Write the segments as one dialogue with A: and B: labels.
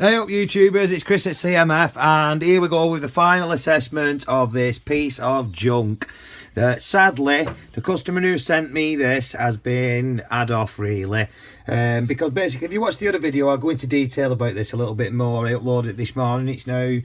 A: Hey up YouTubers, it's Chris at CMF and here we go with the final assessment of this piece of junk. Sadly, the customer who sent me this has been had off really, because basically if you watch the other video I'll go into detail about this a little bit more. I uploaded it this morning. It's now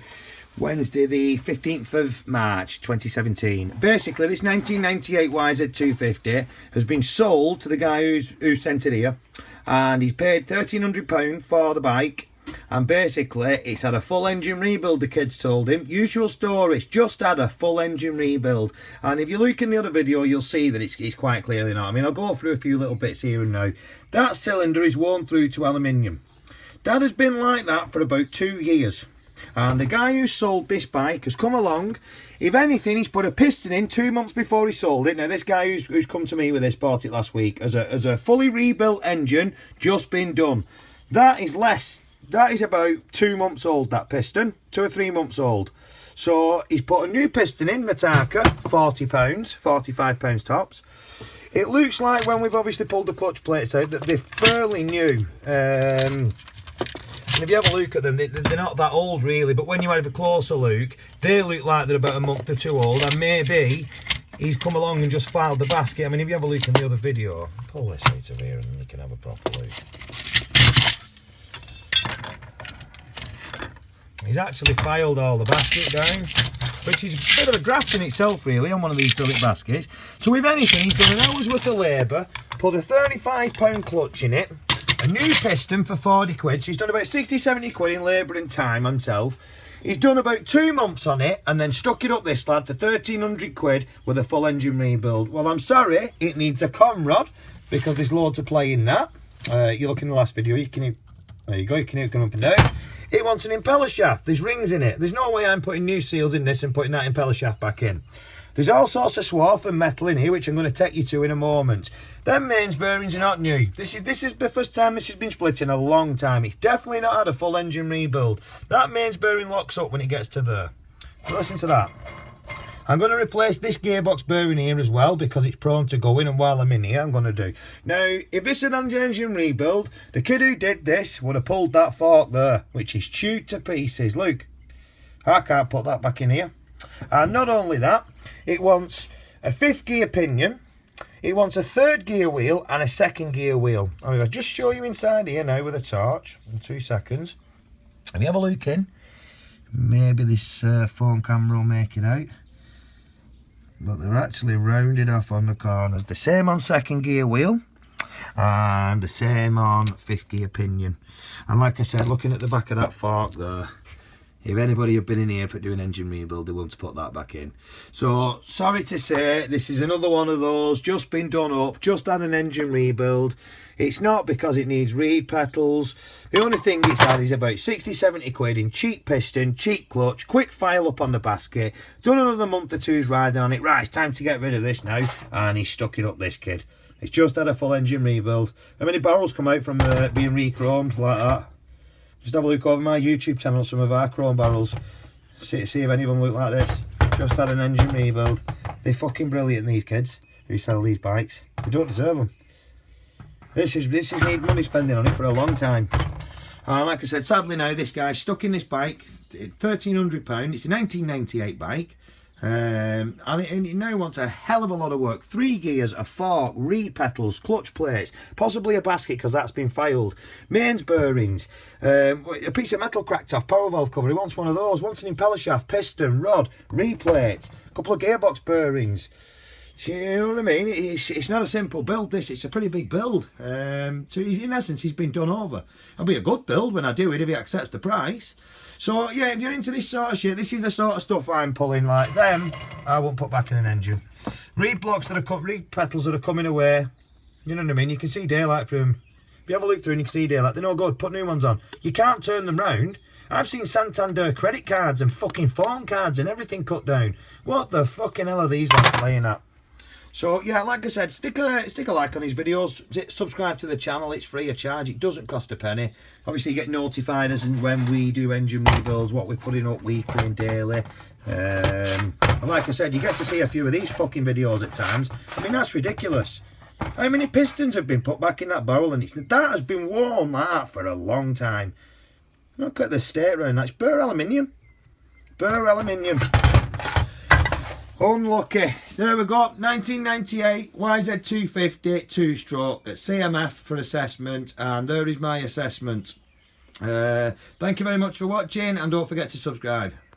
A: Wednesday the 15th of March 2017. Basically this 1998 YZ250 has been sold to the guy who sent it here, and he's paid £1,300 for the bike. And basically it's had a full engine rebuild, the kids told him. Usual story, it's just had a full engine rebuild. And if you look in the other video you'll see that it's quite clearly not. I mean, I'll go through a few little bits here and now. That cylinder is worn through to aluminium. That has been like that for about 2 years. And the guy who sold this bike has come along. If anything, he's put a piston in 2 months before he sold it. Now this guy who's come to me with this bought it last week as a fully rebuilt engine, just been done. That is less. That is about 2 months old, that piston, 2 or 3 months old. So he's put a new piston in, Mataka, £40, £45 tops. It looks like when we've obviously pulled the clutch plates out that they're fairly new. And if you have a look at them, they're not that old really, but when you have a closer look, they look like they're about a month or two old, and maybe he's come along and just filed the basket. I mean, if you have a look in the other video, pull this out of here and you can have a proper look. He's actually filed all the basket down, which is a bit of a graft in itself really on one of these billet baskets. So if anything, he's done an hour's worth of labour, put a £35 clutch in it, a new piston for 40 quid, so he's done about 60-70 quid in labour and time himself. He's done about 2 months on it and then stuck it up this lad for 1,300 quid with a full engine rebuild. Well, I'm sorry, it needs a conrod because there's loads of play in that. You look in the last video, there you go, you can come up and down. It wants an impeller shaft. There's rings in it. There's no way I'm putting new seals in this and putting that impeller shaft back in. There's all sorts of swarf and metal in here, which I'm going to take you to in a moment. Them mains bearings are not new. This is the first time this has been split in a long time. It's definitely not had a full engine rebuild. That mains bearing locks up when it gets to there. Listen to that. I'm going to replace this gearbox bearing here as well because it's prone to going, and while I'm in here I'm going to do. Now, if this is an engine rebuild, the kid who did this would have pulled that fork there, which is chewed to pieces. Look, I can't put that back in here. And not only that, it wants a 5th gear pinion, it wants a 3rd gear wheel and a 2nd gear wheel. I'll just show you inside here now with a torch in 2 seconds. If you have a look in, maybe this phone camera will make it out. But they're actually rounded off on the corners. The same on 2nd gear wheel and the same on 5th gear pinion. And like I said, looking at the back of that fork there, if anybody had been in here for doing engine rebuild, they want to put that back in. So sorry to say, this is another one of those, just been done up, just had an engine rebuild. It's not because it needs reed petals. The only thing it's had is about 60-70 quid in cheap piston, cheap clutch, quick file up on the basket. Done another month or two's riding on it. Right, it's time to get rid of this now. And he's stuck it up, this kid. It's just had a full engine rebuild. How many barrels come out from being re-chromed like that? Just have a look over my YouTube channel, some of our chrome barrels. See if any of them look like this. Just had an engine rebuild. They're fucking brilliant, these kids who sell these bikes. They don't deserve them. This is need money spending on it for a long time. And like I said, sadly now this guy's stuck in this bike, £1,300. It's a 1998 bike, and it now wants a hell of a lot of work. 3 gears, a fork, reed petals, clutch plates, possibly a basket because that's been filed, mains bearings, a piece of metal cracked off, power valve cover. He wants one of those. Wants an impeller shaft, piston, rod, reed plate, a couple of gearbox bearings. You know what I mean? It's not a simple build, this. It's a pretty big build. So in essence, he's been done over. It'll be a good build when I do it, if he accepts the price. So yeah, if you're into this sort of shit, this is the sort of stuff I'm pulling. Like them, I won't put back in an engine. Reed blocks that are reed petals that are coming away. You know what I mean? You can see daylight through them. If you have a look through and you can see daylight, they're no good. Put new ones on. You can't turn them round. I've seen Santander credit cards and fucking phone cards and everything cut down. What the fucking hell are these ones playing at? So yeah, like I said, stick a like on these videos, subscribe to the channel. It's free of charge, it doesn't cost a penny. Obviously you get notified as and when we do engine rebuilds, what we're putting up weekly and daily. And like I said, you get to see a few of these fucking videos at times. I mean, that's ridiculous. How many pistons have been put back in that barrel? And that has been worn like that for a long time. Look at the state round, that's Burr aluminium. Burr aluminium. Unlucky. There we go, 1998 YZ250 2-stroke at CMF for assessment, and there is my assessment. Thank you very much for watching, and don't forget to subscribe.